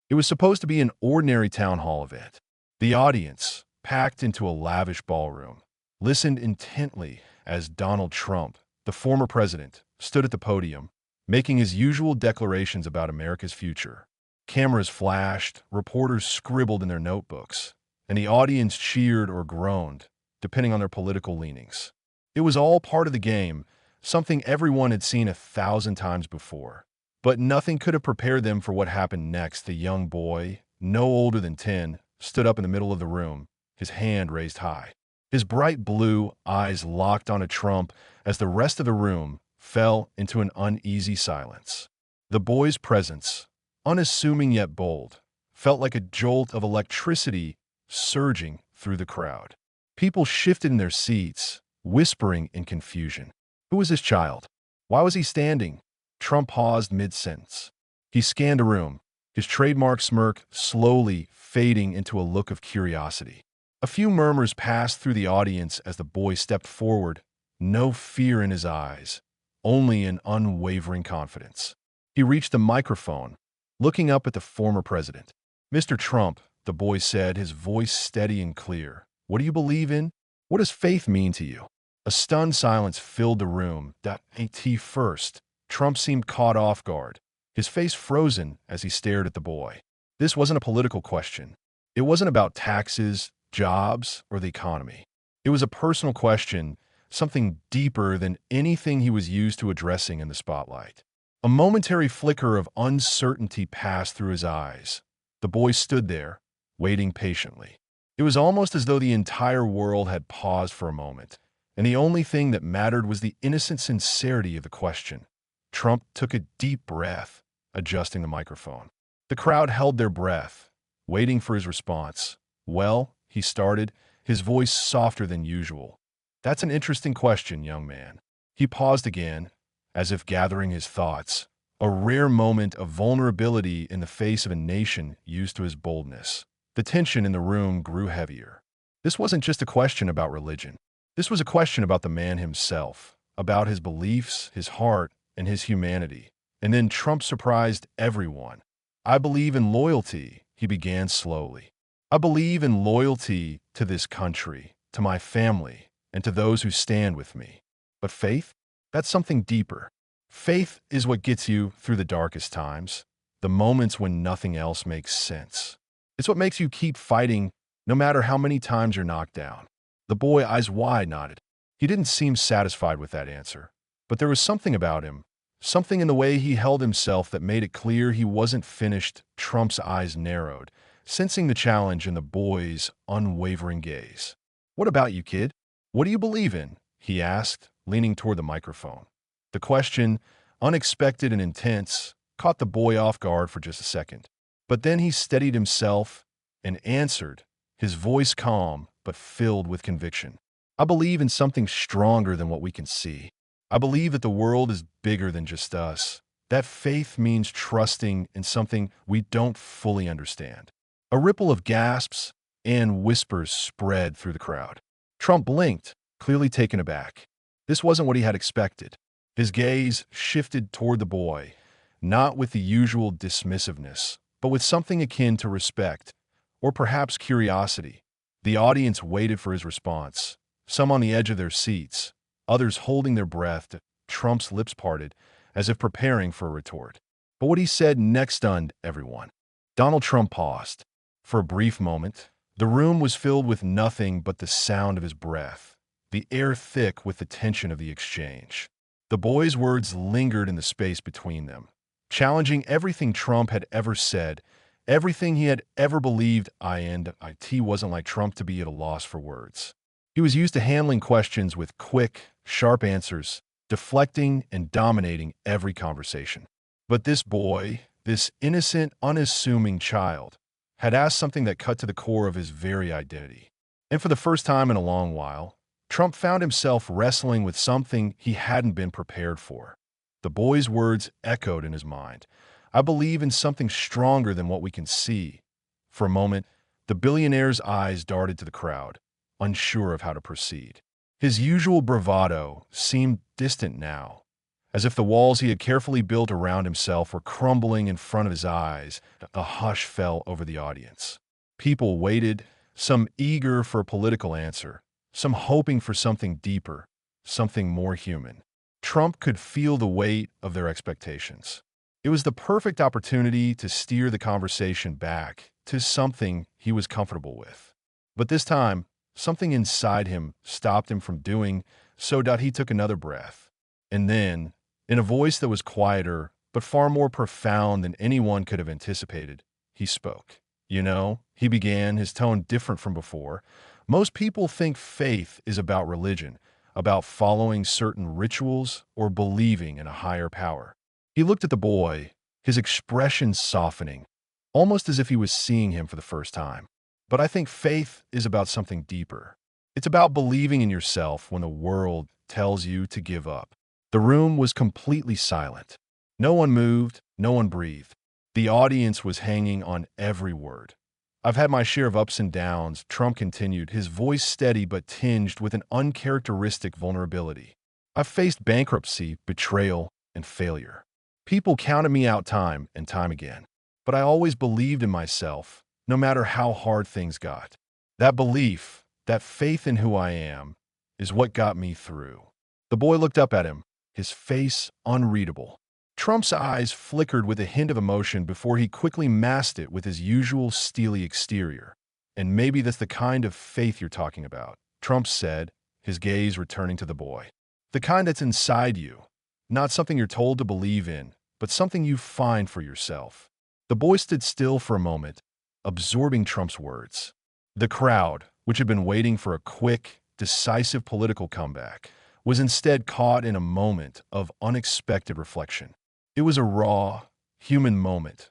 It was supposed to be an ordinary town hall event. The audience, packed into a lavish ballroom, listened intently as Donald Trump, the former president, stood at the podium, making his usual declarations about America's future. Cameras flashed, reporters scribbled in their notebooks, and the audience cheered or groaned, depending on their political leanings. It was all part of the game, something everyone had seen 1,000 times before. But nothing could have prepared them for what happened next. The young boy, no older than 10, stood up in the middle of the room, his hand raised high. His bright blue eyes locked onto Trump as the rest of the room fell into an uneasy silence. The boy's presence, unassuming yet bold, felt like a jolt of electricity surging through the crowd. People shifted in their seats, whispering in confusion. Who was this child? Why was he standing? Trump paused mid-sentence. He scanned the room, his trademark smirk slowly fading into a look of curiosity. A few murmurs passed through the audience as the boy stepped forward, no fear in his eyes, only an unwavering confidence. He reached the microphone, looking up at the former president. "Mr. Trump," the boy said, his voice steady and clear, "what do you believe in? What does faith mean to you?" A stunned silence filled the room. At first, Trump seemed caught off guard, his face frozen as he stared at the boy. This wasn't a political question. It wasn't about taxes, jobs, or the economy. It was a personal question, something deeper than anything he was used to addressing in the spotlight. A momentary flicker of uncertainty passed through his eyes. The boy stood there, waiting patiently. It was almost as though the entire world had paused for a moment, and the only thing that mattered was the innocent sincerity of the question. Trump took a deep breath, adjusting the microphone. The crowd held their breath, waiting for his response. "Well," he started, his voice softer than usual. "That's an interesting question, young man." He paused again, as if gathering his thoughts, a rare moment of vulnerability in the face of a nation used to his boldness. The tension in the room grew heavier. This wasn't just a question about religion. This was a question about the man himself, about his beliefs, his heart, and his humanity. And then Trump surprised everyone. "I believe in loyalty," he began slowly. "I believe in loyalty to this country, to my family, and to those who stand with me. But faith? That's something deeper. Faith is what gets you through the darkest times, the moments when nothing else makes sense. It's what makes you keep fighting no matter how many times you're knocked down." The boy, eyes wide, nodded. He didn't seem satisfied with that answer, but there was something about him, something in the way he held himself that made it clear he wasn't finished. Trump's eyes narrowed, sensing the challenge in the boy's unwavering gaze. "What about you, kid? What do you believe in?" he asked, leaning toward the microphone. The question, unexpected and intense, caught the boy off guard for just a second. But then he steadied himself and answered, his voice calm but filled with conviction. "I believe in something stronger than what we can see. I believe that the world is bigger than just us. That faith means trusting in something we don't fully understand." A ripple of gasps and whispers spread through the crowd. Trump blinked, clearly taken aback. This wasn't what he had expected. His gaze shifted toward the boy, not with the usual dismissiveness, but with something akin to respect, or perhaps curiosity. The audience waited for his response, some on the edge of their seats, others holding their breath. Trump's lips parted, as if preparing for a retort. But what he said next stunned everyone. Donald Trump paused. For a brief moment, the room was filled with nothing but the sound of his breath, the air thick with the tension of the exchange. The boy's words lingered in the space between them, challenging everything Trump had ever said, everything he had ever believed. It wasn't like Trump to be at a loss for words. He was used to handling questions with quick, sharp answers, deflecting and dominating every conversation. But this boy, this innocent, unassuming child, had asked something that cut to the core of his very identity. And for the first time in a long while, Trump found himself wrestling with something he hadn't been prepared for. The boy's words echoed in his mind. "I believe in something stronger than what we can see." For a moment, the billionaire's eyes darted to the crowd, unsure of how to proceed. His usual bravado seemed distant now, As if the walls he had carefully built around himself were crumbling in front of his eyes, a hush fell over the audience. People waited, some eager for a political answer, some hoping for something deeper, something more human. Trump could feel the weight of their expectations. It was the perfect opportunity to steer the conversation back to something he was comfortable with. But this time, something inside him stopped him from doing so. He took another breath. And then, in a voice that was quieter but far more profound than anyone could have anticipated, he spoke. You know, he began, his tone different from before. Most people think faith is about religion, about following certain rituals or believing in a higher power. He looked at the boy, his expression softening, almost as if he was seeing him for the first time. But I think faith is about something deeper. It's about believing in yourself when the world tells you to give up. The room was completely silent. No one moved, no one breathed. The audience was hanging on every word. I've had my share of ups and downs, Trump continued, his voice steady but tinged with an uncharacteristic vulnerability. I've faced bankruptcy, betrayal, and failure. People counted me out time and time again. But I always believed in myself, no matter how hard things got. That belief, that faith in who I am, is what got me through. The boy looked up at him, his face unreadable. Trump's eyes flickered with a hint of emotion before he quickly masked it with his usual steely exterior. And maybe that's the kind of faith you're talking about, Trump said, his gaze returning to the boy. The kind that's inside you, not something you're told to believe in, but something you find for yourself. The boy stood still for a moment, absorbing Trump's words. The crowd, which had been waiting for a quick, decisive political comeback, was instead caught in a moment of unexpected reflection. It was a raw, human moment,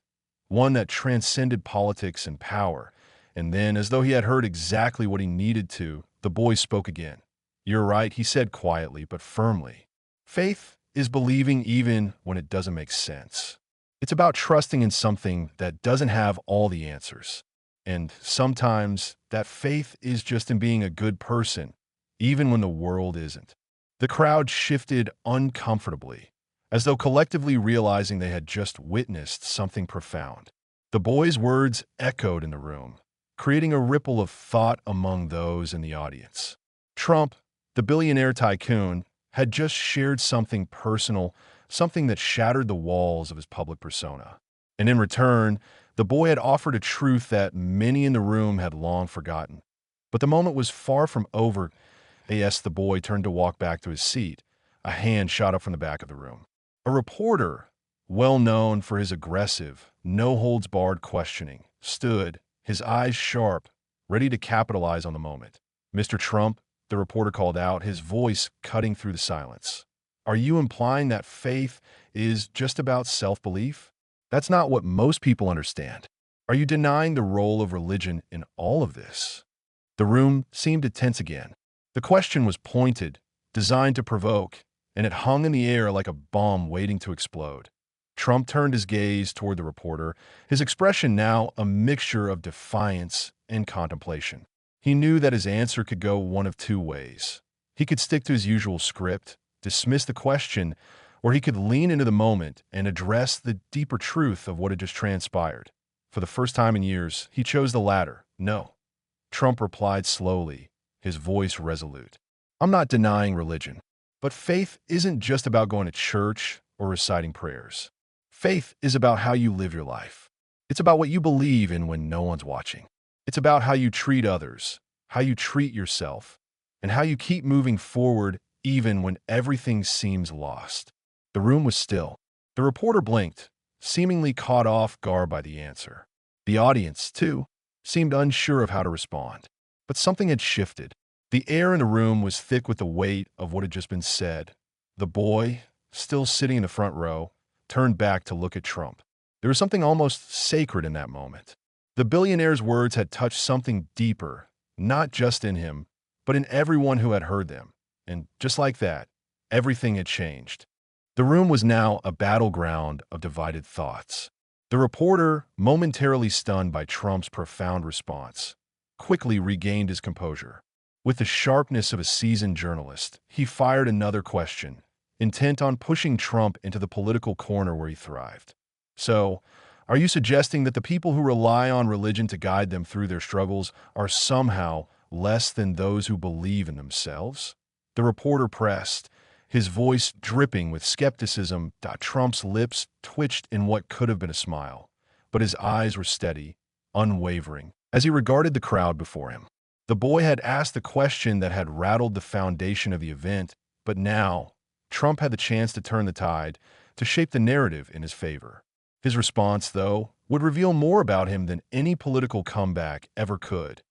one that transcended politics and power. And then, as though he had heard exactly what he needed to, the boy spoke again. You're right, he said quietly but firmly. Faith is believing even when it doesn't make sense. It's about trusting in something that doesn't have all the answers. And sometimes that faith is just in being a good person, even when the world isn't. The crowd shifted uncomfortably, as though collectively realizing they had just witnessed something profound. The boy's words echoed in the room, creating a ripple of thought among those in the audience. Trump, the billionaire tycoon, had just shared something personal, something that shattered the walls of his public persona. And in return, the boy had offered a truth that many in the room had long forgotten. But the moment was far from over. As the boy turned to walk back to his seat, a hand shot up from the back of the room. A reporter, well known for his aggressive, no-holds-barred questioning, stood, his eyes sharp, ready to capitalize on the moment. Mr. Trump, the reporter called out, his voice cutting through the silence. Are you implying that faith is just about self-belief? That's not what most people understand. Are you denying the role of religion in all of this? The room seemed to tense again. The question was pointed, designed to provoke, and it hung in the air like a bomb waiting to explode. Trump turned his gaze toward the reporter, his expression now a mixture of defiance and contemplation. He knew that his answer could go one of two ways. He could stick to his usual script, dismiss the question, or he could lean into the moment and address the deeper truth of what had just transpired. For the first time in years, he chose the latter. No. Trump replied slowly, his voice resolute. I'm not denying religion, but faith isn't just about going to church or reciting prayers. Faith is about how you live your life. It's about what you believe in when no one's watching. It's about how you treat others, how you treat yourself, and how you keep moving forward even when everything seems lost. The room was still. The reporter blinked, seemingly caught off guard by the answer. The audience, too, seemed unsure of how to respond. But something had shifted. The air in the room was thick with the weight of what had just been said. The boy, still sitting in the front row, turned back to look at Trump. There was something almost sacred in that moment. The billionaire's words had touched something deeper, not just in him, but in everyone who had heard them. And just like that, everything had changed. The room was now a battleground of divided thoughts. The reporter, momentarily stunned by Trump's profound response, quickly regained his composure. With the sharpness of a seasoned journalist, he fired another question, intent on pushing Trump into the political corner where he thrived. So, are you suggesting that the people who rely on religion to guide them through their struggles are somehow less than those who believe in themselves? The reporter pressed, his voice dripping with skepticism. Trump's lips twitched in what could have been a smile, but his eyes were steady, unwavering, as he regarded the crowd before him. The boy had asked the question that had rattled the foundation of the event, but now, Trump had the chance to turn the tide, to shape the narrative in his favor. His response, though, would reveal more about him than any political comeback ever could.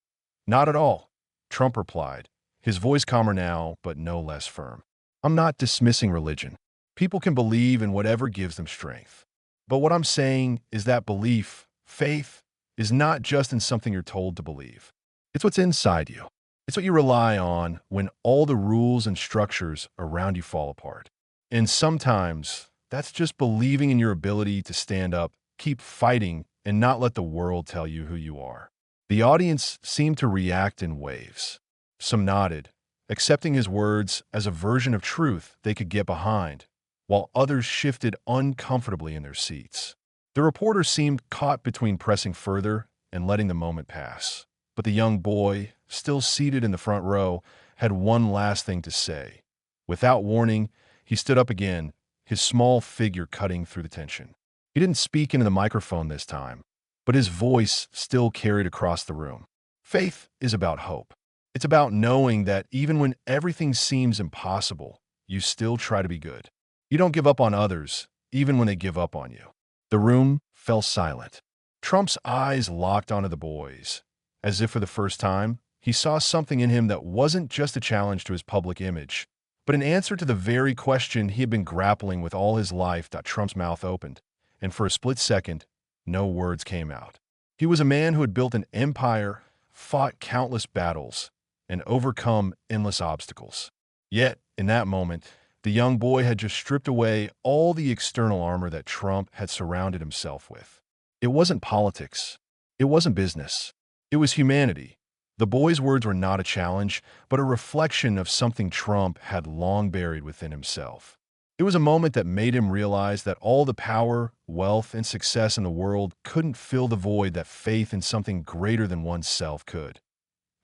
Not at all, Trump replied, his voice calmer now, but no less firm. I'm not dismissing religion. People can believe in whatever gives them strength. But what I'm saying is that belief, faith, is not just in something you're told to believe. It's what's inside you. It's what you rely on when all the rules and structures around you fall apart. And sometimes that's just believing in your ability to stand up, keep fighting, and not let the world tell you who you are. The audience seemed to react in waves. Some nodded, accepting his words as a version of truth they could get behind, while others shifted uncomfortably in their seats. The reporter seemed caught between pressing further and letting the moment pass. But the young boy, still seated in the front row, had one last thing to say. Without warning, he stood up again, his small figure cutting through the tension. He didn't speak into the microphone this time, but his voice still carried across the room. Faith is about hope. It's about knowing that even when everything seems impossible, you still try to be good. You don't give up on others, even when they give up on you. The room fell silent. Trump's eyes locked onto the boy's. As if for the first time, he saw something in him that wasn't just a challenge to his public image, but an answer to the very question he had been grappling with all his life. Trump's mouth opened, and for a split second, no words came out. He was a man who had built an empire, fought countless battles, and overcome endless obstacles. Yet, in that moment, the young boy had just stripped away all the external armor that Trump had surrounded himself with. It wasn't politics. It wasn't business. It was humanity. The boy's words were not a challenge, but a reflection of something Trump had long buried within himself. It was a moment that made him realize that all the power, wealth, and success in the world couldn't fill the void that faith in something greater than oneself could.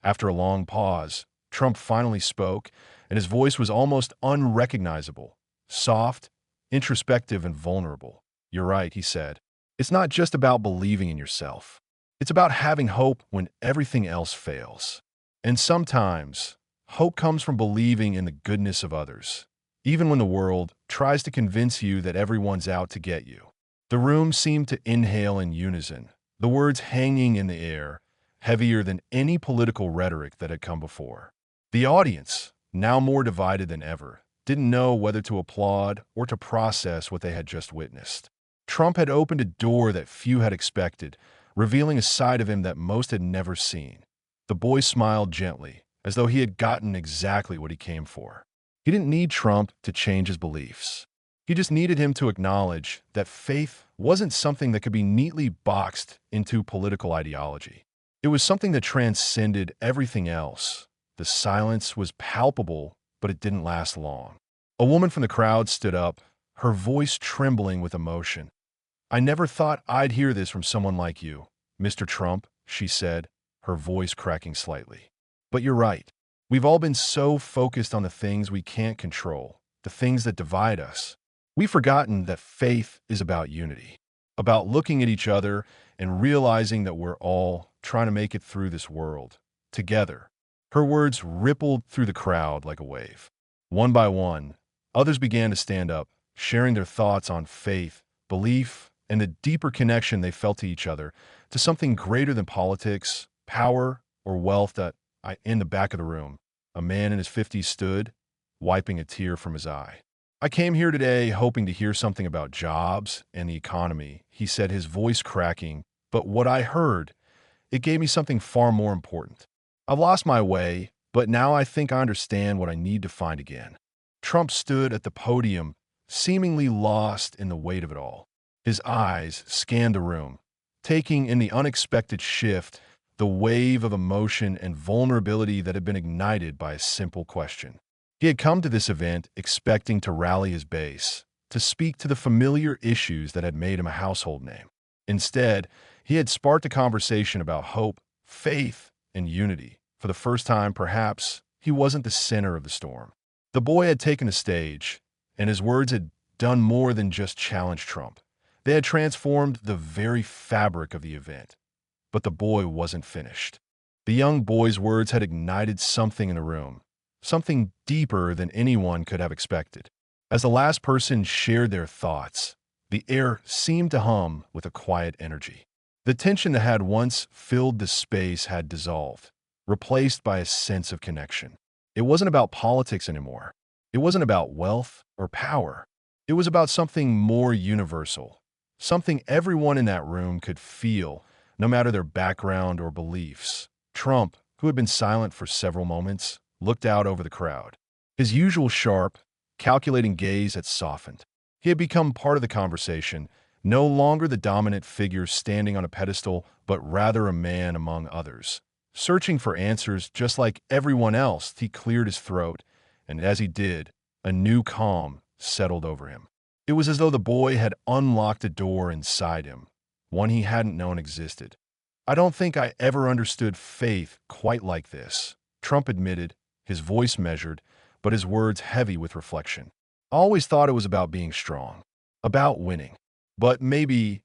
After a long pause, Trump finally spoke, and his voice was almost unrecognizable, soft, introspective, and vulnerable. You're right, he said. It's not just about believing in yourself. It's about having hope when everything else fails. And sometimes, hope comes from believing in the goodness of others, even when the world tries to convince you that everyone's out to get you. The room seemed to inhale in unison, the words hanging in the air, heavier than any political rhetoric that had come before. The audience, now more divided than ever, didn't know whether to applaud or to process what they had just witnessed. Trump had opened a door that few had expected, revealing a side of him that most had never seen. The boy smiled gently, as though he had gotten exactly what he came for. He didn't need Trump to change his beliefs. He just needed him to acknowledge that faith wasn't something that could be neatly boxed into political ideology. It was something that transcended everything else. The silence was palpable, but it didn't last long. A woman from the crowd stood up, her voice trembling with emotion. I never thought I'd hear this from someone like you, Mr. Trump, she said, her voice cracking slightly. But you're right. We've all been so focused on the things we can't control, the things that divide us. We've forgotten that faith is about unity, about looking at each other and realizing that we're all trying to make it through this world, together. Her words rippled through the crowd like a wave. One by one, others began to stand up, sharing their thoughts on faith, belief, and the deeper connection they felt to each other, to something greater than politics, power, or wealth. In the back of the room, a man in his 50s stood, wiping a tear from his eye. I came here today hoping to hear something about jobs and the economy, he said, his voice cracking, but what I heard, it gave me something far more important. I've lost my way, but now I think I understand what I need to find again. Trump stood at the podium, seemingly lost in the weight of it all. His eyes scanned the room, taking in the unexpected shift, the wave of emotion and vulnerability that had been ignited by a simple question. He had come to this event expecting to rally his base, to speak to the familiar issues that had made him a household name. Instead, he had sparked a conversation about hope, faith, and unity. For the first time, perhaps, he wasn't the center of the storm. The boy had taken the stage, and his words had done more than just challenge Trump. They had transformed the very fabric of the event. But the boy wasn't finished. The young boy's words had ignited something in the room, something deeper than anyone could have expected. As the last person shared their thoughts, the air seemed to hum with a quiet energy. The tension that had once filled the space had dissolved, replaced by a sense of connection. It wasn't about politics anymore. It wasn't about wealth or power. It was about something more universal, something everyone in that room could feel, no matter their background or beliefs. Trump, who had been silent for several moments, looked out over the crowd. His usual sharp, calculating gaze had softened. He had become part of the conversation, no longer the dominant figure standing on a pedestal, but rather a man among others. Searching for answers just like everyone else, he cleared his throat, and as he did, a new calm settled over him. It was as though the boy had unlocked a door inside him, one he hadn't known existed. "I don't think I ever understood faith quite like this," Trump admitted, his voice measured, but his words heavy with reflection. "I always thought it was about being strong, about winning. But maybe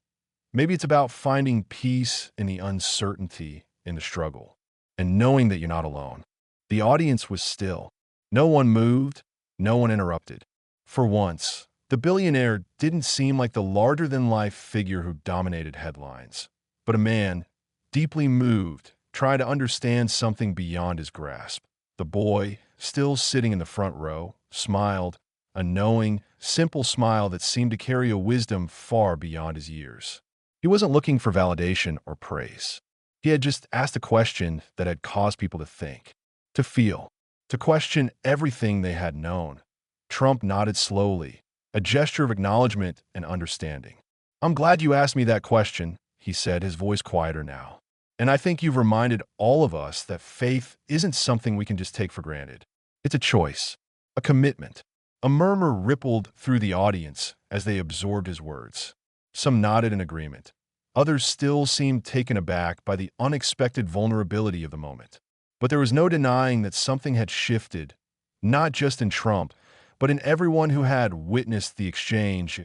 it's about finding peace in the uncertainty, in the struggle, and knowing that you're not alone." The audience was still. No one moved, no one interrupted. For once, the billionaire didn't seem like the larger-than-life figure who dominated headlines, but a man, deeply moved, trying to understand something beyond his grasp. The boy, still sitting in the front row, smiled, a knowing, simple smile that seemed to carry a wisdom far beyond his years. He wasn't looking for validation or praise. He had just asked a question that had caused people to think, to feel, to question everything they had known. Trump nodded slowly, a gesture of acknowledgement and understanding. "I'm glad you asked me that question," he said, his voice quieter now. "And I think you've reminded all of us that faith isn't something we can just take for granted. It's a choice, a commitment." A murmur rippled through the audience as they absorbed his words. Some nodded in agreement. Others still seemed taken aback by the unexpected vulnerability of the moment. But there was no denying that something had shifted, not just in Trump, but in everyone who had witnessed the exchange.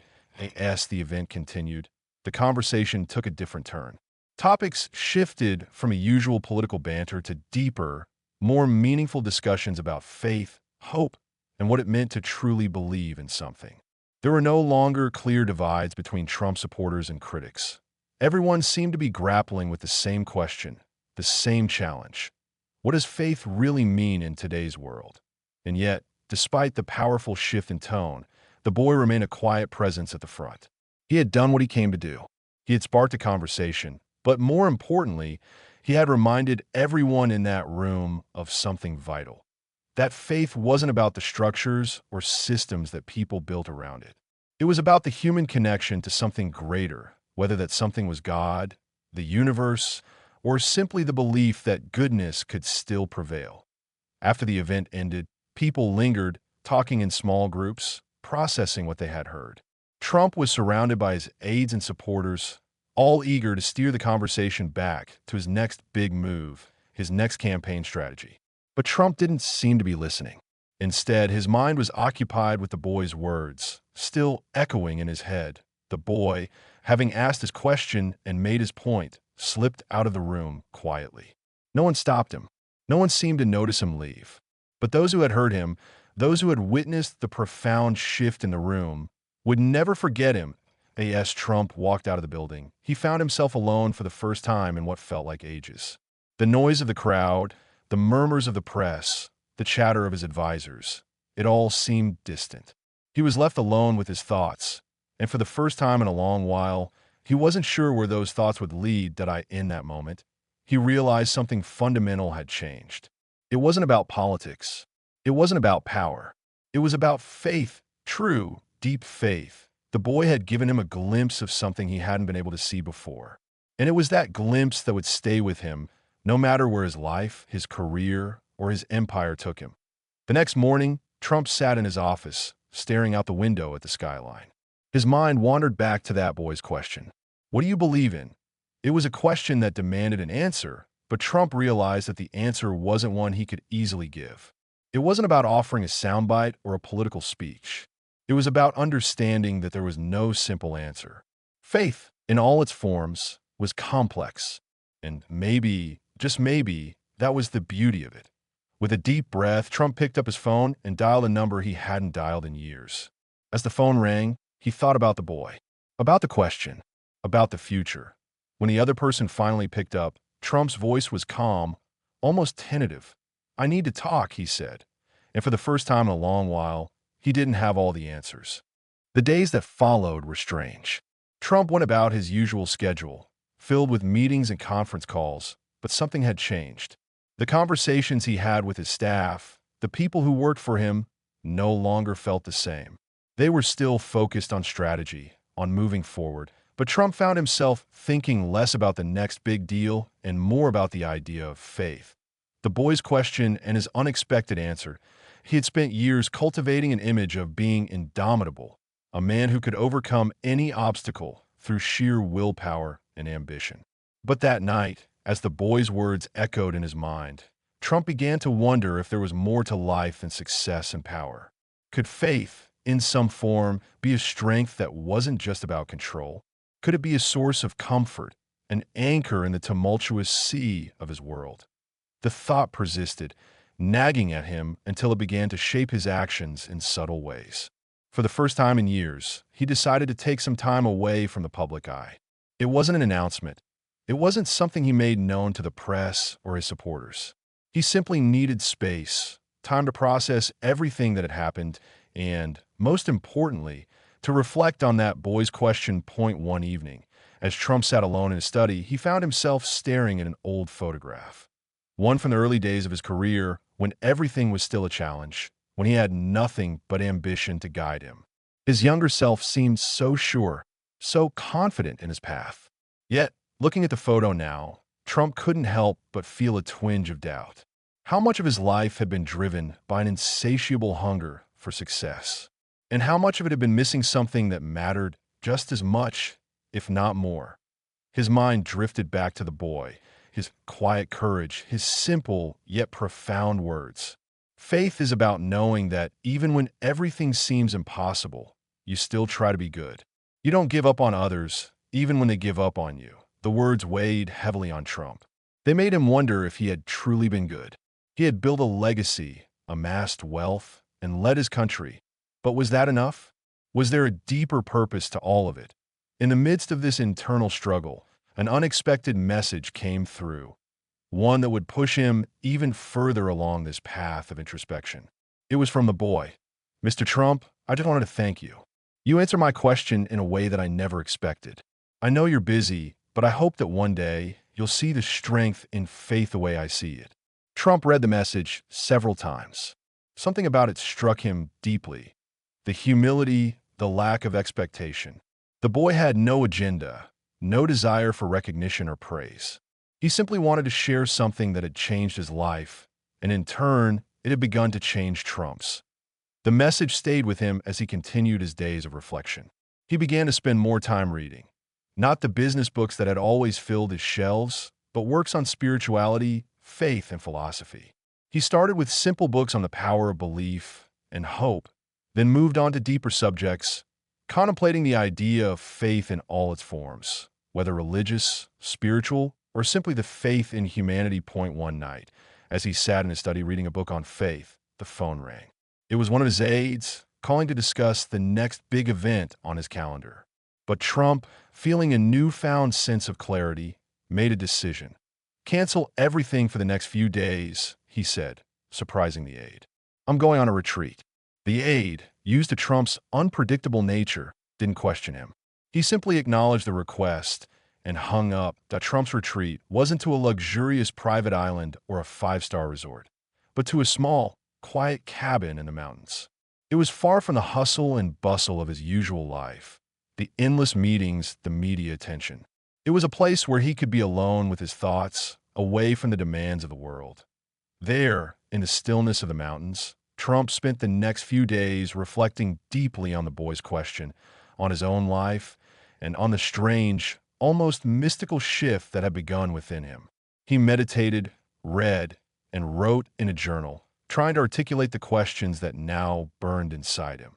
As the event continued, the conversation took a different turn. Topics shifted from a usual political banter to deeper, more meaningful discussions about faith, hope, and what it meant to truly believe in something. There were no longer clear divides between Trump supporters and critics. Everyone seemed to be grappling with the same question, the same challenge. What does faith really mean in today's world? And yet, despite the powerful shift in tone, the boy remained a quiet presence at the front. He had done what he came to do. He had sparked a conversation, but more importantly, he had reminded everyone in that room of something vital. That faith wasn't about the structures or systems that people built around it. It was about the human connection to something greater, whether that something was God, the universe, or simply the belief that goodness could still prevail. After the event ended, people lingered, talking in small groups, processing what they had heard. Trump was surrounded by his aides and supporters, all eager to steer the conversation back to his next big move, his next campaign strategy. But Trump didn't seem to be listening. Instead, his mind was occupied with the boy's words, still echoing in his head. The boy, having asked his question and made his point, slipped out of the room quietly. No one stopped him. No one seemed to notice him leave. But those who had heard him, those who had witnessed the profound shift in the room, would never forget him. As Trump walked out of the building, he found himself alone for the first time in what felt like ages. The noise of the crowd, the murmurs of the press, the chatter of his advisors, it all seemed distant. He was left alone with his thoughts, and for the first time in a long while, he wasn't sure where those thoughts would lead. In that moment, he realized something fundamental had changed. It wasn't about politics. It wasn't about power. It was about faith, true, deep faith. The boy had given him a glimpse of something he hadn't been able to see before. And it was that glimpse that would stay with him, no matter where his life, his career, or his empire took him. The next morning, Trump sat in his office, staring out the window at the skyline. His mind wandered back to that boy's question. What do you believe in? It was a question that demanded an answer, but Trump realized that the answer wasn't one he could easily give. It wasn't about offering a soundbite or a political speech. It was about understanding that there was no simple answer. Faith, in all its forms, was complex. And maybe, just maybe, that was the beauty of it. With a deep breath, Trump picked up his phone and dialed a number he hadn't dialed in years. As the phone rang, he thought about the boy, about the question, about the future. When the other person finally picked up, Trump's voice was calm, almost tentative. I need to talk, he said. And for the first time in a long while, he didn't have all the answers. The days that followed were strange. Trump went about his usual schedule, filled with meetings and conference calls, but something had changed. The conversations he had with his staff, the people who worked for him, no longer felt the same. They were still focused on strategy, on moving forward, but Trump found himself thinking less about the next big deal and more about the idea of faith. The boy's question and his unexpected answer. He had spent years cultivating an image of being indomitable, a man who could overcome any obstacle through sheer willpower and ambition. But that night, as the boy's words echoed in his mind, Trump began to wonder if there was more to life than success and power. Could faith, in some form, be a strength that wasn't just about control? Could it be a source of comfort, an anchor in the tumultuous sea of his world? The thought persisted, nagging at him until it began to shape his actions in subtle ways. For the first time in years, he decided to take some time away from the public eye. It wasn't an announcement. It wasn't something he made known to the press or his supporters. He simply needed space, time to process everything that had happened, and, most importantly, to reflect on that boy's question point one evening. As Trump sat alone in his study, he found himself staring at an old photograph. One from the early days of his career, when everything was still a challenge, when he had nothing but ambition to guide him. His younger self seemed so sure, so confident in his path. Yet, looking at the photo now, Trump couldn't help but feel a twinge of doubt. How much of his life had been driven by an insatiable hunger for success? And how much of it had been missing something that mattered just as much, if not more? His mind drifted back to the boy, his quiet courage, his simple yet profound words. Faith is about knowing that even when everything seems impossible, you still try to be good. You don't give up on others, even when they give up on you. The words weighed heavily on Trump. They made him wonder if he had truly been good. He had built a legacy, amassed wealth, and led his country. But was that enough? Was there a deeper purpose to all of it? In the midst of this internal struggle, an unexpected message came through, one that would push him even further along this path of introspection. It was from the boy. Mr. Trump, I just wanted to thank you. You answered my question in a way that I never expected. I know you're busy, but I hope that one day you'll see the strength in faith the way I see it. Trump read the message several times. Something about it struck him deeply. The humility, the lack of expectation. The boy had no agenda, no desire for recognition or praise. He simply wanted to share something that had changed his life, and in turn, it had begun to change Trump's. The message stayed with him as he continued his days of reflection. He began to spend more time reading. Not the business books that had always filled his shelves, but works on spirituality, faith, and philosophy. He started with simple books on the power of belief and hope, then moved on to deeper subjects, contemplating the idea of faith in all its forms, whether religious, spiritual, or simply the faith in humanity. One night, as he sat in his study reading a book on faith, the phone rang. It was one of his aides, calling to discuss the next big event on his calendar. But Trump, feeling a newfound sense of clarity, made a decision. Cancel everything for the next few days, he said, surprising the aide. I'm going on a retreat. The aide, used to Trump's unpredictable nature, didn't question him. He simply acknowledged the request and hung up that Trump's retreat wasn't to a luxurious private island or a five-star resort, but to a small, quiet cabin in the mountains. It was far from the hustle and bustle of his usual life, the endless meetings, the media attention. It was a place where he could be alone with his thoughts, away from the demands of the world. There, in the stillness of the mountains, Trump spent the next few days reflecting deeply on the boy's question, on his own life, and on the strange, almost mystical shift that had begun within him. He meditated, read, and wrote in a journal, trying to articulate the questions that now burned inside him.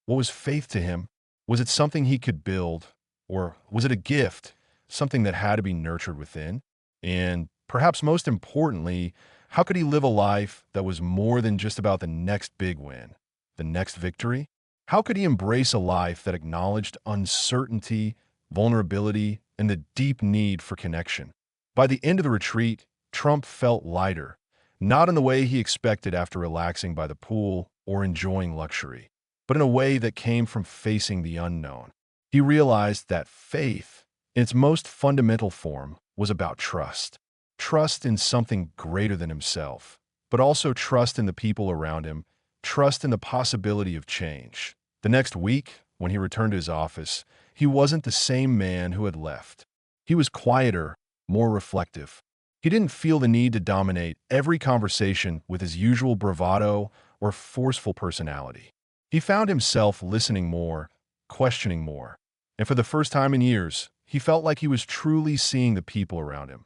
What was faith to him? Was it something he could build, or was it a gift, something that had to be nurtured within? And perhaps most importantly, how could he live a life that was more than just about the next big win, the next victory? How could he embrace a life that acknowledged uncertainty, vulnerability, and the deep need for connection? By the end of the retreat, Trump felt lighter, not in the way he expected after relaxing by the pool or enjoying luxury, but in a way that came from facing the unknown. He realized that faith, in its most fundamental form, was about trust. Trust in something greater than himself, but also trust in the people around him, trust in the possibility of change. The next week, when he returned to his office, he wasn't the same man who had left. He was quieter, more reflective. He didn't feel the need to dominate every conversation with his usual bravado or forceful personality. He found himself listening more, questioning more, and for the first time in years, he felt like he was truly seeing the people around him,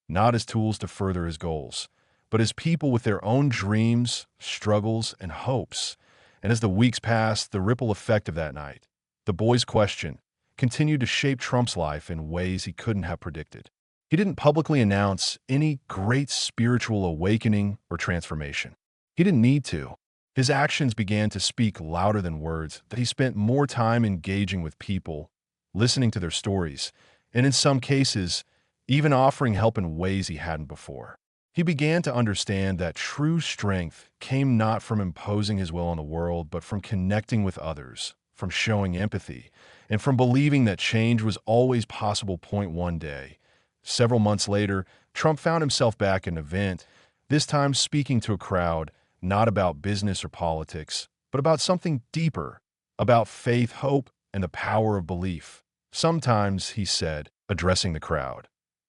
not as tools to further his goals, but as people with their own dreams, struggles, and hopes. And as the weeks passed, the ripple effect of that night, the boy's question, continued to shape Trump's life in ways he couldn't have predicted. He didn't publicly announce any great spiritual awakening or transformation. He didn't need to. His actions began to speak louder than words, that he spent more time engaging with people, listening to their stories, and in some cases, even offering help in ways he hadn't before. He began to understand that true strength came not from imposing his will on the world, but from connecting with others, from showing empathy, and from believing that change was always possible. One day, several months later, Trump found himself back at an event, this time speaking to a crowd, not about business or politics, but about something deeper, about faith, hope, and the power of belief. Sometimes, he said, addressing the crowd,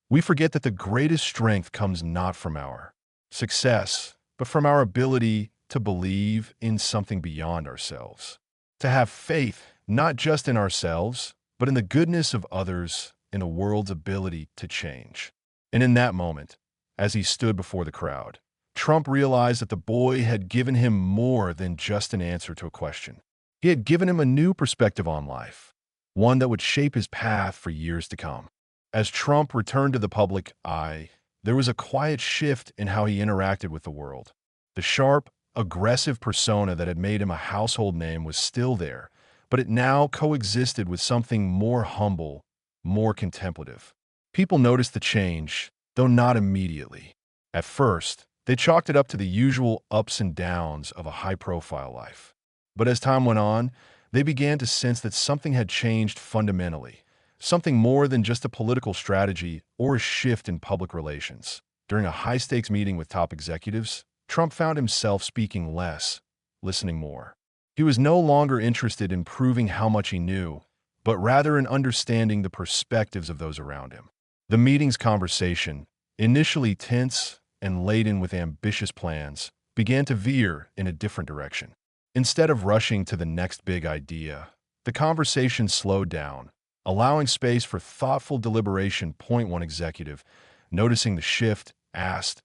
we forget that the greatest strength comes not from our success, but from our ability to believe in something beyond ourselves. To have faith, not just in ourselves, but in the goodness of others, in the world's ability to change. And in that moment, as he stood before the crowd, Trump realized that the boy had given him more than just an answer to a question. He had given him a new perspective on life, one that would shape his path for years to come. As Trump returned to the public eye, there was a quiet shift in how he interacted with the world. The sharp, aggressive persona that had made him a household name was still there, but it now coexisted with something more humble, more contemplative. People noticed the change, though not immediately. At first, they chalked it up to the usual ups and downs of a high-profile life. But as time went on, they began to sense that something had changed fundamentally, something more than just a political strategy or a shift in public relations. During a high-stakes meeting with top executives, Trump found himself speaking less, listening more. He was no longer interested in proving how much he knew, but rather in understanding the perspectives of those around him. The meeting's conversation, initially tense and laden with ambitious plans, began to veer in a different direction. Instead of rushing to the next big idea, the conversation slowed down, allowing space for thoughtful deliberation. One executive, noticing the shift, asked,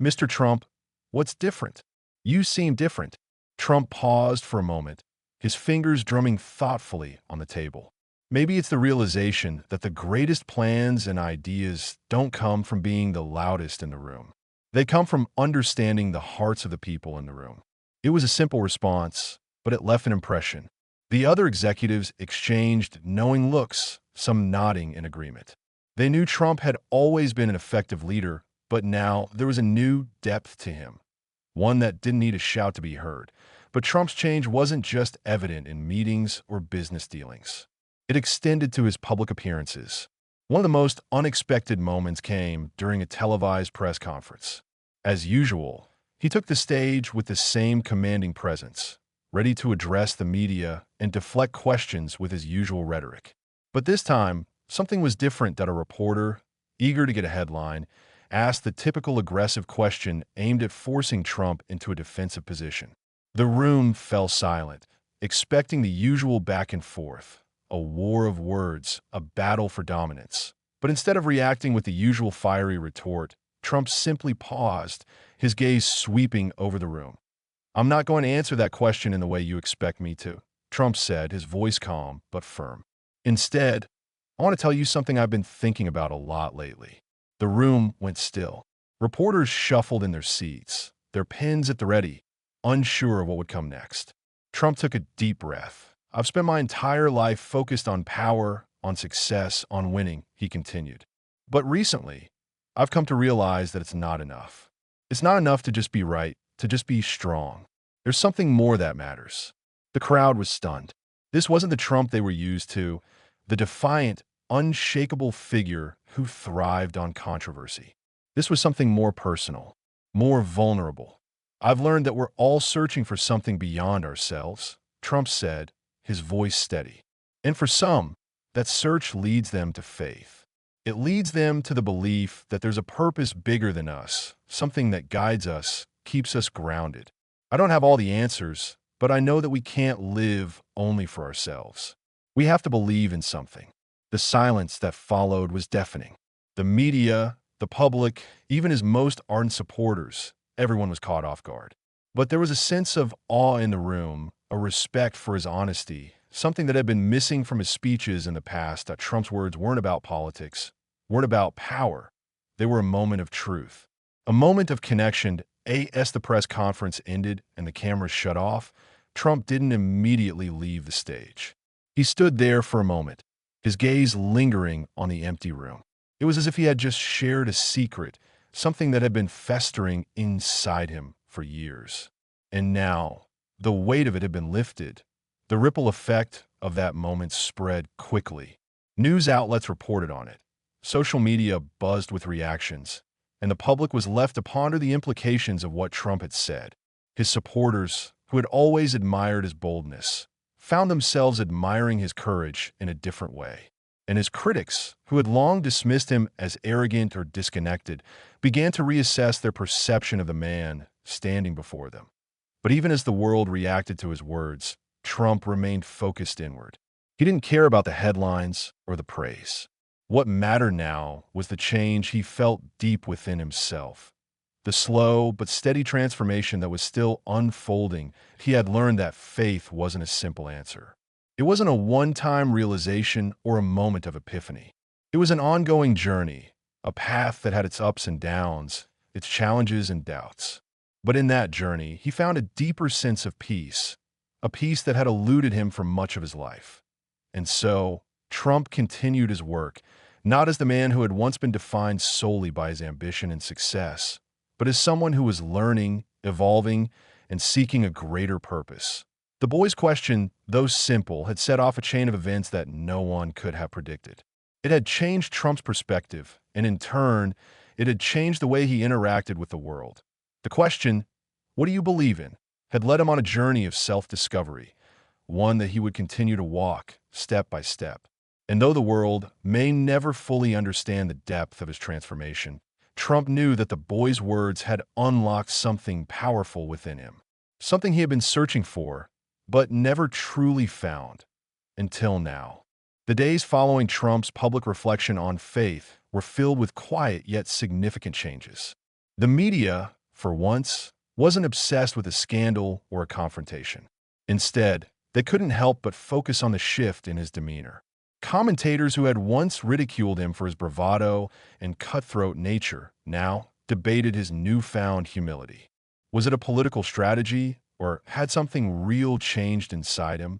"Mr. Trump, what's different? You seem different." Trump paused for a moment, his fingers drumming thoughtfully on the table. Maybe it's the realization that the greatest plans and ideas don't come from being the loudest in the room. They come from understanding the hearts of the people in the room. It was a simple response, but it left an impression. The other executives exchanged knowing looks, some nodding in agreement. They knew Trump had always been an effective leader, but now there was a new depth to him, one that didn't need a shout to be heard. But Trump's change wasn't just evident in meetings or business dealings. It extended to his public appearances. One of the most unexpected moments came during a televised press conference. As usual, he took the stage with the same commanding presence, ready to address the media and deflect questions with his usual rhetoric. But this time, something was different. That a reporter, eager to get a headline, asked the typical aggressive question aimed at forcing Trump into a defensive position. The room fell silent, expecting the usual back and forth, a war of words, a battle for dominance. But instead of reacting with the usual fiery retort, Trump simply paused, his gaze sweeping over the room. "I'm not going to answer that question in the way you expect me to," Trump said, his voice calm but firm. "Instead, I want to tell you something I've been thinking about a lot lately." The room went still. Reporters shuffled in their seats, their pens at the ready, unsure of what would come next. Trump took a deep breath. "I've spent my entire life focused on power, on success, on winning," he continued. "But recently, I've come to realize that it's not enough. It's not enough to just be right, to just be strong. There's something more that matters." The crowd was stunned. This wasn't the Trump they were used to, the defiant, unshakable figure who thrived on controversy. This was something more personal, more vulnerable. "I've learned that we're all searching for something beyond ourselves," Trump said, his voice steady. "And for some, that search leads them to faith. It leads them to the belief that there's a purpose bigger than us, something that guides us, keeps us grounded. I don't have all the answers, but I know that we can't live only for ourselves. We have to believe in something." The silence that followed was deafening. The media, the public, even his most ardent supporters, everyone was caught off guard. But there was a sense of awe in the room, a respect for his honesty, something that had been missing from his speeches in the past. That Trump's words weren't about politics, weren't about power. They were a moment of truth, a moment of connection. As the press conference ended and the cameras shut off, Trump didn't immediately leave the stage. He stood there for a moment, his gaze lingering on the empty room. It was as if he had just shared a secret, something that had been festering inside him for years. And now, the weight of it had been lifted. The ripple effect of that moment spread quickly. News outlets reported on it. Social media buzzed with reactions, and the public was left to ponder the implications of what Trump had said. His supporters, who had always admired his boldness, found themselves admiring his courage in a different way. And his critics, who had long dismissed him as arrogant or disconnected, began to reassess their perception of the man standing before them. But even as the world reacted to his words, Trump remained focused inward. He didn't care about the headlines or the praise. What mattered now was the change he felt deep within himself. The slow but steady transformation that was still unfolding. He had learned that faith wasn't a simple answer. It wasn't a one-time realization or a moment of epiphany. It was an ongoing journey, a path that had its ups and downs, its challenges and doubts. But in that journey, he found a deeper sense of peace, a peace that had eluded him for much of his life. And so, Trump continued his work, not as the man who had once been defined solely by his ambition and success, but as someone who was learning, evolving, and seeking a greater purpose. The boy's question, though simple, had set off a chain of events that no one could have predicted. It had changed Trump's perspective, and in turn, it had changed the way he interacted with the world. The question, "What do you believe in?" had led him on a journey of self-discovery, one that he would continue to walk, step by step. And though the world may never fully understand the depth of his transformation, Trump knew that the boy's words had unlocked something powerful within him, something he had been searching for, but never truly found, until now. The days following Trump's public reflection on faith were filled with quiet yet significant changes. The media, for once, wasn't obsessed with a scandal or a confrontation. Instead, they couldn't help but focus on the shift in his demeanor. Commentators who had once ridiculed him for his bravado and cutthroat nature now debated his newfound humility. Was it a political strategy, or had something real changed inside him?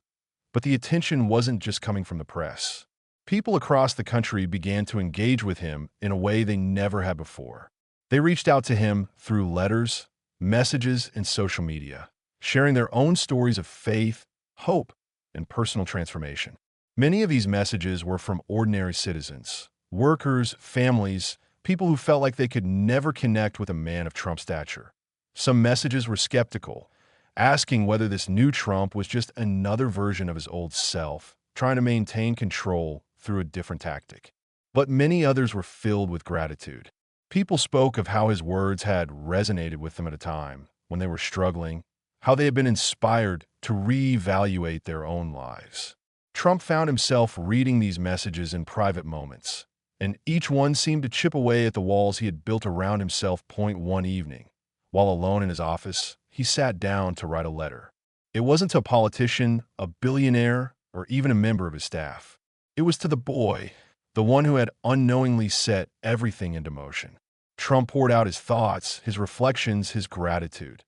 But the attention wasn't just coming from the press. People across the country began to engage with him in a way they never had before. They reached out to him through letters, messages, and social media, sharing their own stories of faith, hope, and personal transformation. Many of these messages were from ordinary citizens, workers, families, people who felt like they could never connect with a man of Trump's stature. Some messages were skeptical, asking whether this new Trump was just another version of his old self, trying to maintain control through a different tactic. But many others were filled with gratitude. People spoke of how his words had resonated with them at a time when they were struggling, how they had been inspired to reevaluate their own lives. Trump found himself reading these messages in private moments, and each one seemed to chip away at the walls he had built around himself. One evening, while alone in his office, he sat down to write a letter. It wasn't to a politician, a billionaire, or even a member of his staff. It was to the boy, the one who had unknowingly set everything into motion. Trump poured out his thoughts, his reflections, his gratitude.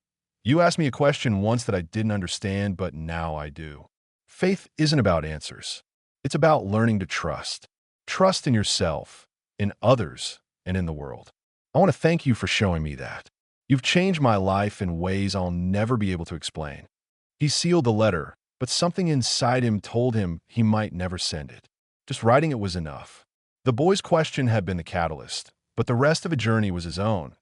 You asked me a question once that I didn't understand, but now I do. Faith isn't about answers. It's about learning to trust. Trust in yourself, in others, and in the world. I want to thank you for showing me that. You've changed my life in ways I'll never be able to explain. He sealed the letter, but something inside him told him he might never send it. Just writing it was enough. The boy's question had been the catalyst, but the rest of the journey was his own.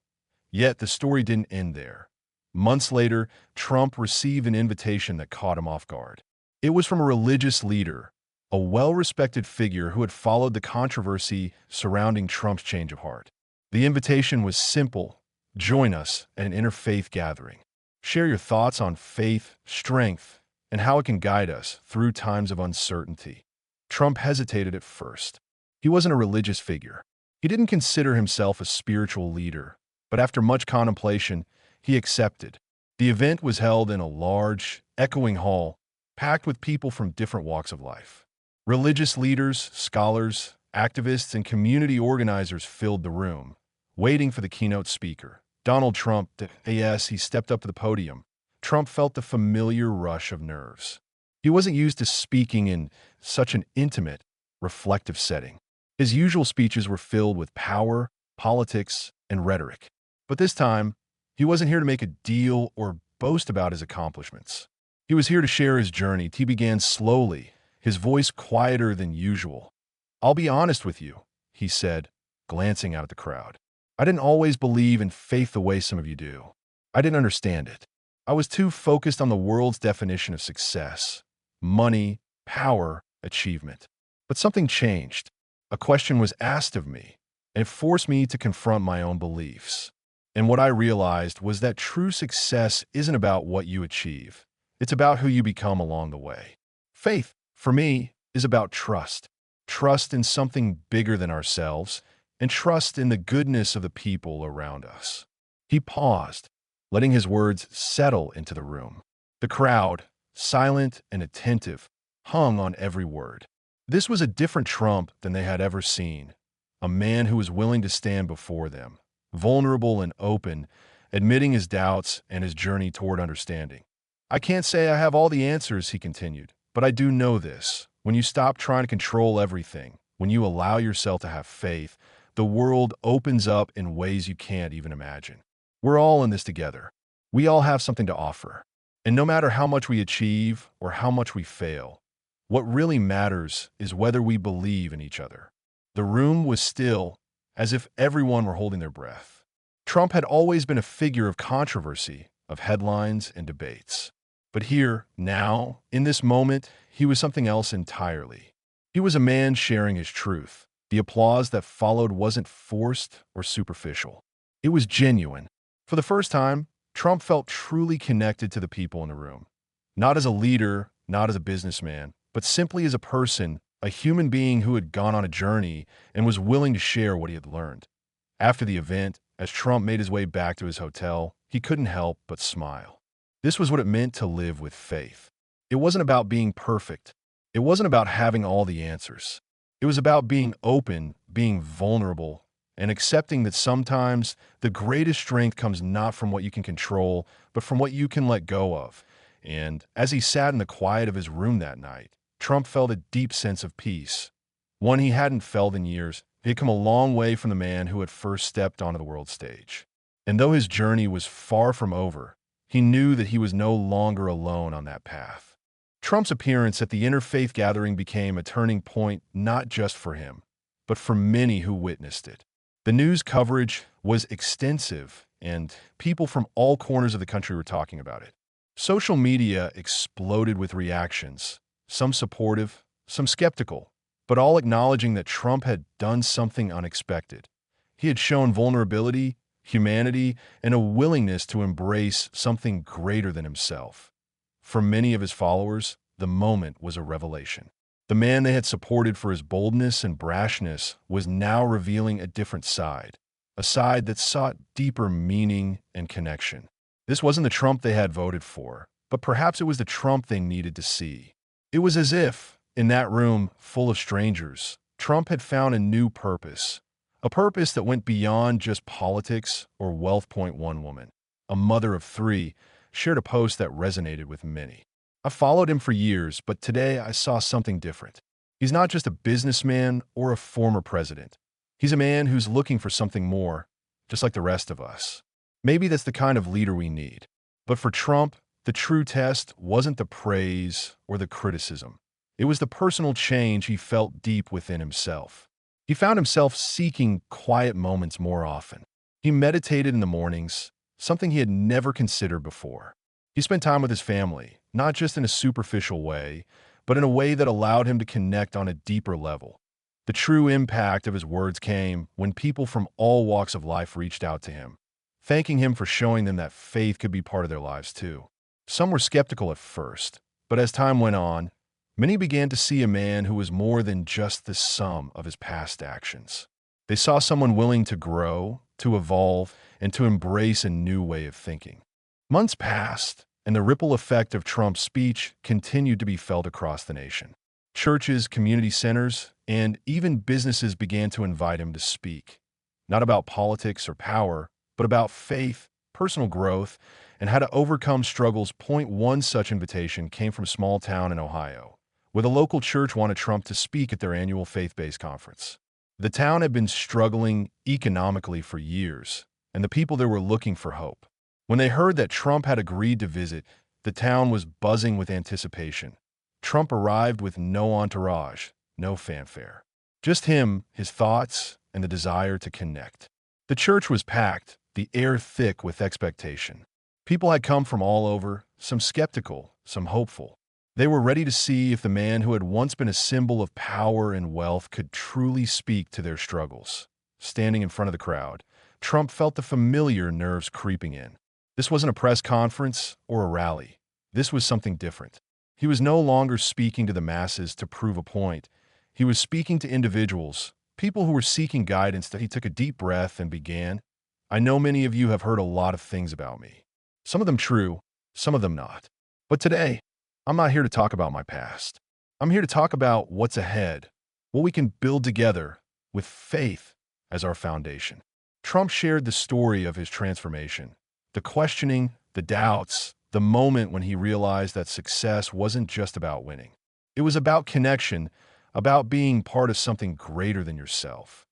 Yet the story didn't end there. Months later, Trump received an invitation that caught him off guard. It was from a religious leader, a well-respected figure who had followed the controversy surrounding Trump's change of heart. The invitation was simple: join us at an interfaith gathering. Share your thoughts on faith, strength, and how it can guide us through times of uncertainty. Trump hesitated at first. He wasn't a religious figure. He didn't consider himself a spiritual leader, but after much contemplation, he accepted. The event was held in a large, echoing hall, packed with people from different walks of life. Religious leaders, scholars, activists, and community organizers filled the room, waiting for the keynote speaker, Donald Trump. As he stepped up to the podium, Trump felt the familiar rush of nerves. He wasn't used to speaking in such an intimate, reflective setting. His usual speeches were filled with power, politics, and rhetoric. But this time, he wasn't here to make a deal or boast about his accomplishments. He was here to share his journey. He began slowly, his voice quieter than usual. "I'll be honest with you," he said, glancing out at the crowd. "I didn't always believe in faith the way some of you do. I didn't understand it. I was too focused on the world's definition of success: money, power, achievement. But something changed. A question was asked of me, and it forced me to confront my own beliefs. And what I realized was that true success isn't about what you achieve. It's about who you become along the way. Faith, for me, is about trust. Trust in something bigger than ourselves, and trust in the goodness of the people around us." He paused, letting his words settle into the room. The crowd, silent and attentive, hung on every word. This was a different Trump than they had ever seen, a man who was willing to stand before them, vulnerable and open, admitting his doubts and his journey toward understanding. "I can't say I have all the answers," he continued, "but I do know this. When you stop trying to control everything, when you allow yourself to have faith, the world opens up in ways you can't even imagine. We're all in this together. We all have something to offer. And no matter how much we achieve or how much we fail, what really matters is whether we believe in each other." The room was still, as if everyone were holding their breath. Trump had always been a figure of controversy, of headlines and debates. But here, now, in this moment, he was something else entirely. He was a man sharing his truth. The applause that followed wasn't forced or superficial. It was genuine. For the first time, Trump felt truly connected to the people in the room. Not as a leader, not as a businessman, but simply as a person, a human being who had gone on a journey and was willing to share what he had learned. After the event, as Trump made his way back to his hotel, he couldn't help but smile. This was what it meant to live with faith. It wasn't about being perfect. It wasn't about having all the answers. It was about being open, being vulnerable, and accepting that sometimes the greatest strength comes not from what you can control, but from what you can let go of. And as he sat in the quiet of his room that night, Trump felt a deep sense of peace, one he hadn't felt in years. He had come a long way from the man who had first stepped onto the world stage. And though his journey was far from over, he knew that he was no longer alone on that path. Trump's appearance at the interfaith gathering became a turning point not just for him, but for many who witnessed it. The news coverage was extensive, and people from all corners of the country were talking about it. Social media exploded with reactions, some supportive, some skeptical, but all acknowledging that Trump had done something unexpected. He had shown vulnerability, humanity, and a willingness to embrace something greater than himself. For many of his followers, the moment was a revelation. The man they had supported for his boldness and brashness was now revealing a different side, a side that sought deeper meaning and connection. This wasn't the Trump they had voted for, but perhaps it was the Trump they needed to see. It was as if, in that room full of strangers, Trump had found a new purpose, a purpose that went beyond just politics or wealth. One woman, a mother of three, shared a post that resonated with many. I followed him for years, but today I saw something different. He's not just a businessman or a former president. He's a man who's looking for something more, just like the rest of us. Maybe that's the kind of leader we need. But for Trump, the true test wasn't the praise or the criticism. It was the personal change he felt deep within himself. He found himself seeking quiet moments more often. He meditated in the mornings, something he had never considered before. He spent time with his family, not just in a superficial way, but in a way that allowed him to connect on a deeper level. The true impact of his words came when people from all walks of life reached out to him, thanking him for showing them that faith could be part of their lives too. Some were skeptical at first, but as time went on, many began to see a man who was more than just the sum of his past actions. They saw someone willing to grow, to evolve, and to embrace a new way of thinking. Months passed, and the ripple effect of Trump's speech continued to be felt across the nation. Churches, community centers, and even businesses began to invite him to speak, not about politics or power, but about faith, personal growth, and how to overcome struggles. One such invitation came from a small town in Ohio, where the local church wanted Trump to speak at their annual faith-based conference. The town had been struggling economically for years, and the people there were looking for hope. When they heard that Trump had agreed to visit, the town was buzzing with anticipation. Trump arrived with no entourage, no fanfare. Just him, his thoughts, and the desire to connect. The church was packed, the air thick with expectation. People had come from all over, some skeptical, some hopeful. They were ready to see if the man who had once been a symbol of power and wealth could truly speak to their struggles. Standing in front of the crowd, Trump felt the familiar nerves creeping in. This wasn't a press conference or a rally. This was something different. He was no longer speaking to the masses to prove a point. He was speaking to individuals, people who were seeking guidance. That he took a deep breath and began, "I know many of you have heard a lot of things about me. Some of them true, some of them not. But today, I'm not here to talk about my past. I'm here to talk about what's ahead, what we can build together with faith as our foundation." Trump shared the story of his transformation, the questioning, the doubts, the moment when he realized that success wasn't just about winning. It was about connection, about being part of something greater than yourself.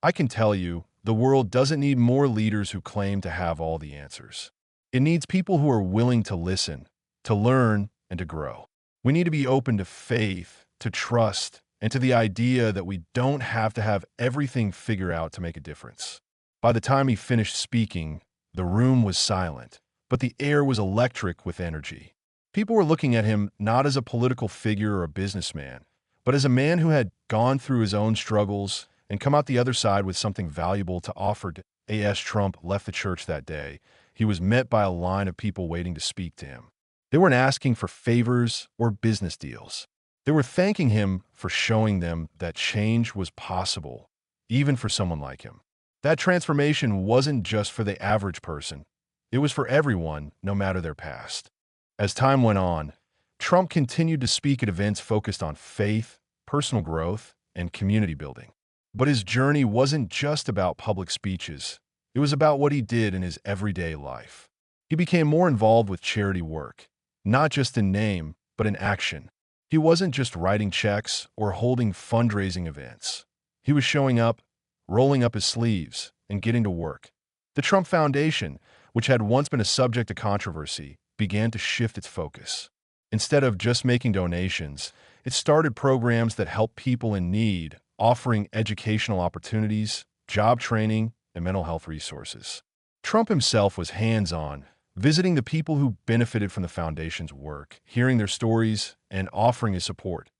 I can tell you, the world doesn't need more leaders who claim to have all the answers. It needs people who are willing to listen, to learn, and to grow. We need to be open to faith, to trust, and to the idea that we don't have to have everything figured out to make a difference. By the time he finished speaking, the room was silent, but the air was electric with energy. People were looking at him not as a political figure or a businessman, but as a man who had gone through his own struggles and come out the other side with something valuable to offer. As Trump left the church that day, he was met by a line of people waiting to speak to him. They weren't asking for favors or business deals. They were thanking him for showing them that change was possible, even for someone like him. That transformation wasn't just for the average person. It was for everyone, no matter their past. As time went on, Trump continued to speak at events focused on faith, personal growth, and community building. But his journey wasn't just about public speeches. It was about what he did in his everyday life. He became more involved with charity work, not just in name, but in action. He wasn't just writing checks or holding fundraising events. He was showing up, rolling up his sleeves, and getting to work. The Trump Foundation, which had once been a subject of controversy, began to shift its focus. Instead of just making donations, it started programs that help people in need, offering educational opportunities, job training, and mental health resources. Trump himself was hands-on, visiting the people who benefited from the foundation's work, hearing their stories, and offering his support.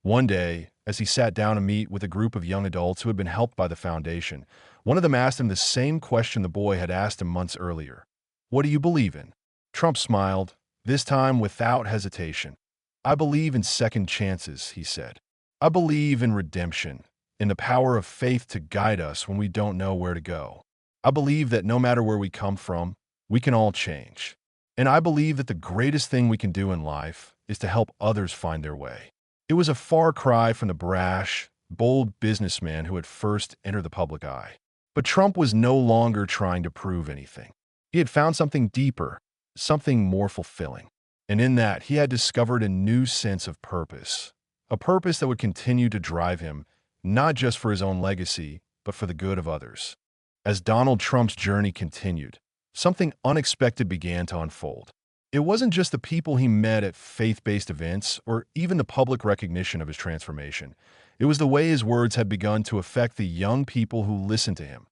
One day, as he sat down to meet with a group of young adults who had been helped by the foundation, One of them asked him the same question the boy had asked him months earlier. "What do you believe in?" Trump smiled, this time without hesitation. "I believe in second chances," he said. "I believe in redemption, in the power of faith to guide us when we don't know where to go. I believe that no matter where we come from, we can all change. And I believe that the greatest thing we can do in life is to help others find their way." It was a far cry from the brash, bold businessman who had first entered the public eye. But Trump was no longer trying to prove anything. He had found something deeper, something more fulfilling. And in that, he had discovered a new sense of purpose, a purpose that would continue to drive him, not just for his own legacy, but for the good of others. As Donald Trump's journey continued, something unexpected began to unfold. It wasn't just the people he met at faith-based events or even the public recognition of his transformation. It was the way his words had begun to affect the young people who listened to him.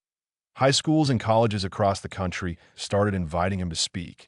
High schools and colleges across the country started inviting him to speak,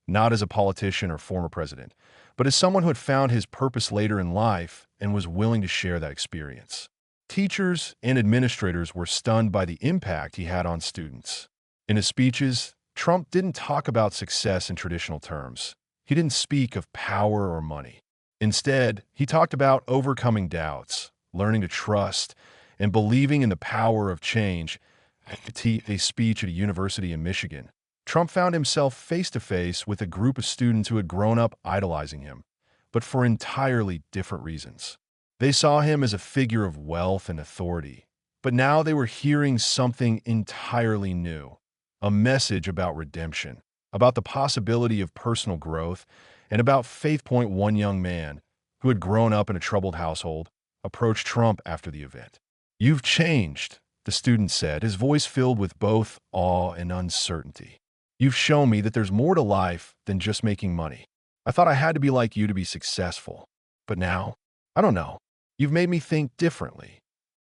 not as a politician or former president, but as someone who had found his purpose later in life and was willing to share that experience. Teachers and administrators were stunned by the impact he had on students. In his speeches, Trump didn't talk about success in traditional terms. He didn't speak of power or money. Instead, he talked about overcoming doubts, learning to trust, and believing in the power of change. At a speech at a university in Michigan, Trump found himself face-to-face with a group of students who had grown up idolizing him, but for entirely different reasons. They saw him as a figure of wealth and authority, but now they were hearing something entirely new, a message about redemption, about the possibility of personal growth, and about faith. One young man, who had grown up in a troubled household, approached Trump after the event. "You've changed," the student said, his voice filled with both awe and uncertainty. "You've shown me that there's more to life than just making money. I thought I had to be like you to be successful. But now, I don't know. You've made me think differently."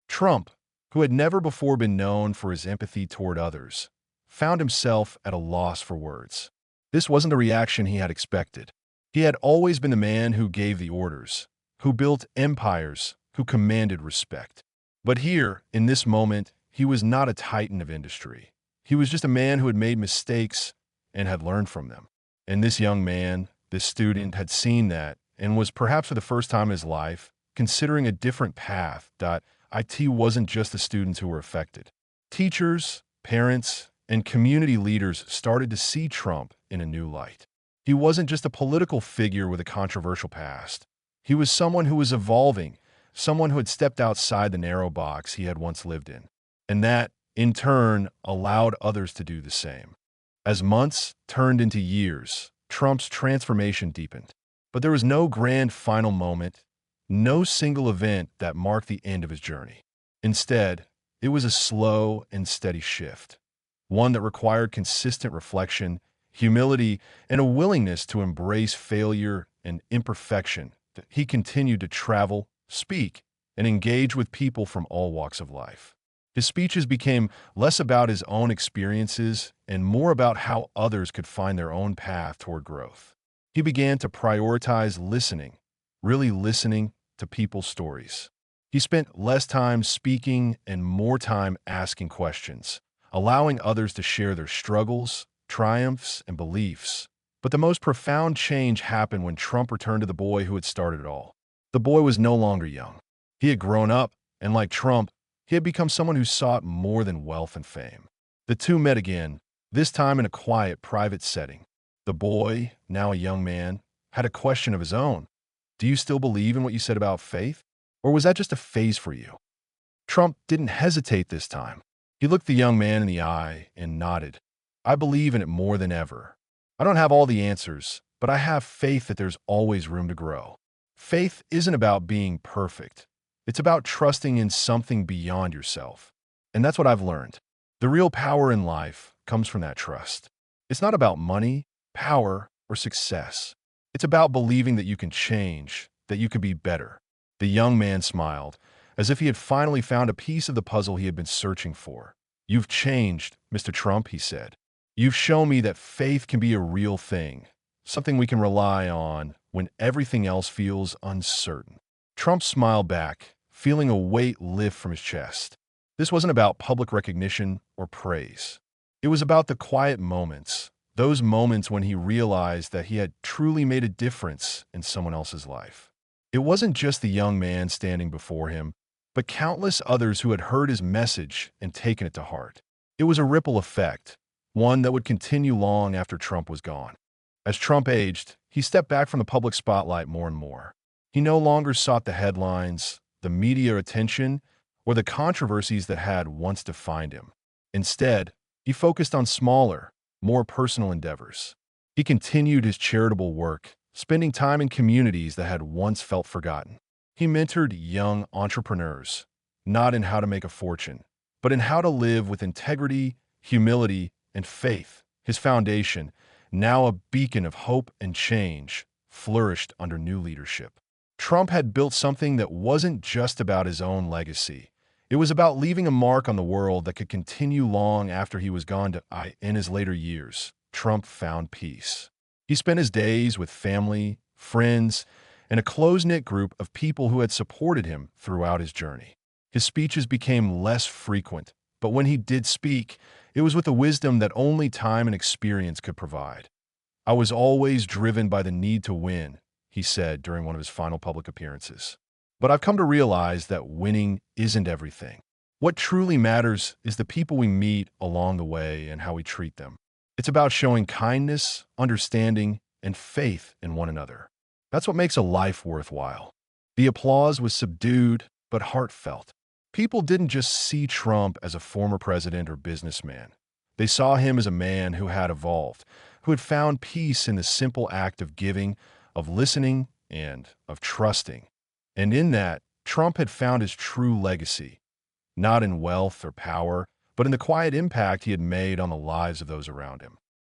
Trump, who had never before been known for his empathy toward others, found himself at a loss for words. This wasn't the reaction he had expected. He had always been the man who gave the orders, who built empires, who commanded respect. But here, in this moment, he was not a titan of industry. He was just a man who had made mistakes and had learned from them. And this young man, this student, had seen that and was perhaps for the first time in his life considering a different path. It wasn't just the students who were affected. Teachers, parents, and community leaders started to see Trump in a new light. He wasn't just a political figure with a controversial past. He was someone who was evolving, someone who had stepped outside the narrow box he had once lived in. And that, in turn, allowed others to do the same. As months turned into years, Trump's transformation deepened. But there was no grand final moment, no single event that marked the end of his journey. Instead, it was a slow and steady shift, one that required consistent reflection, humility, and a willingness to embrace failure and imperfection. He continued to travel, speak, and engage with people from all walks of life. His speeches became less about his own experiences and more about how others could find their own path toward growth. He began to prioritize listening, really listening to people's stories. He spent less time speaking and more time asking questions, allowing others to share their struggles, triumphs, and beliefs. But the most profound change happened when Trump returned to the boy who had started it all. The boy was no longer young. He had grown up, and like Trump, he had become someone who sought more than wealth and fame. The two met again, this time in a quiet, private setting. The boy, now a young man, had a question of his own. "Do you still believe in what you said about faith? Or was that just a phase for you?" Trump didn't hesitate this time. He looked the young man in the eye and nodded. "I believe in it more than ever. I don't have all the answers, but I have faith that there's always room to grow. Faith isn't about being perfect. It's about trusting in something beyond yourself. And that's what I've learned. The real power in life comes from that trust. It's not about money, power, or success. It's about believing that you can change, that you can be better." The young man smiled, as if he had finally found a piece of the puzzle he had been searching for. "You've changed, Mr. Trump," he said. "You've shown me that faith can be a real thing, something we can rely on when everything else feels uncertain." Trump smiled back, feeling a weight lift from his chest. This wasn't about public recognition or praise. It was about the quiet moments, those moments when he realized that he had truly made a difference in someone else's life. It wasn't just the young man standing before him, but countless others who had heard his message and taken it to heart. It was a ripple effect, one that would continue long after Trump was gone. As Trump aged, he stepped back from the public spotlight more and more. He no longer sought the headlines, the media attention, or the controversies that had once defined him. Instead, he focused on smaller, more personal endeavors. He continued his charitable work, spending time in communities that had once felt forgotten. He mentored young entrepreneurs, not in how to make a fortune, but in how to live with integrity, humility, and faith. His foundation, now a beacon of hope and change, flourished under new leadership. Trump had built something that wasn't just about his own legacy. It was about leaving a mark on the world that could continue long after he was gone. In his later years, Trump found peace. He spent his days with family, friends, and a close-knit group of people who had supported him throughout his journey. His speeches became less frequent, but when he did speak, it was with a wisdom that only time and experience could provide. "I was always driven by the need to win," he said during one of his final public appearances. "But I've come to realize that winning isn't everything. What truly matters is the people we meet along the way and how we treat them. It's about showing kindness, understanding, and faith in one another. That's what makes a life worthwhile." The applause was subdued but heartfelt. People didn't just see Trump as a former president or businessman. They saw him as a man who had evolved, who had found peace in the simple act of giving, of listening, and of trusting. And in that, Trump had found his true legacy, not in wealth or power, but in the quiet impact he had made on the lives of those around him.